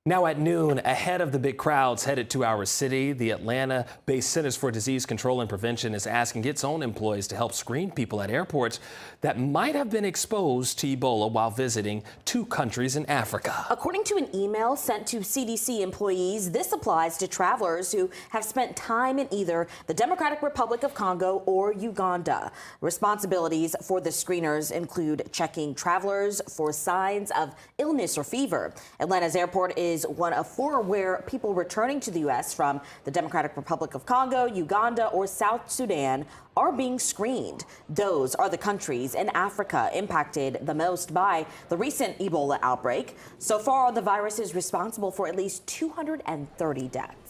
Now at noon, ahead of the big crowds headed to our city, the Atlanta-based Centers for Disease Control and Prevention is asking its own employees to help screen people at airports that might have been exposed to Ebola while visiting two countries in Africa. According to an email sent to CDC employees, this applies to travelers who have spent time in either the Democratic Republic of Congo or Uganda. Responsibilities for the screeners include checking travelers for signs of illness or fever. Atlanta's airport is one of four where people returning to the U.S. from the Democratic Republic of Congo, Uganda, or South Sudan are being screened. Those are the countries in Africa impacted the most by the recent Ebola outbreak. So far, the virus is responsible for at least 230 deaths.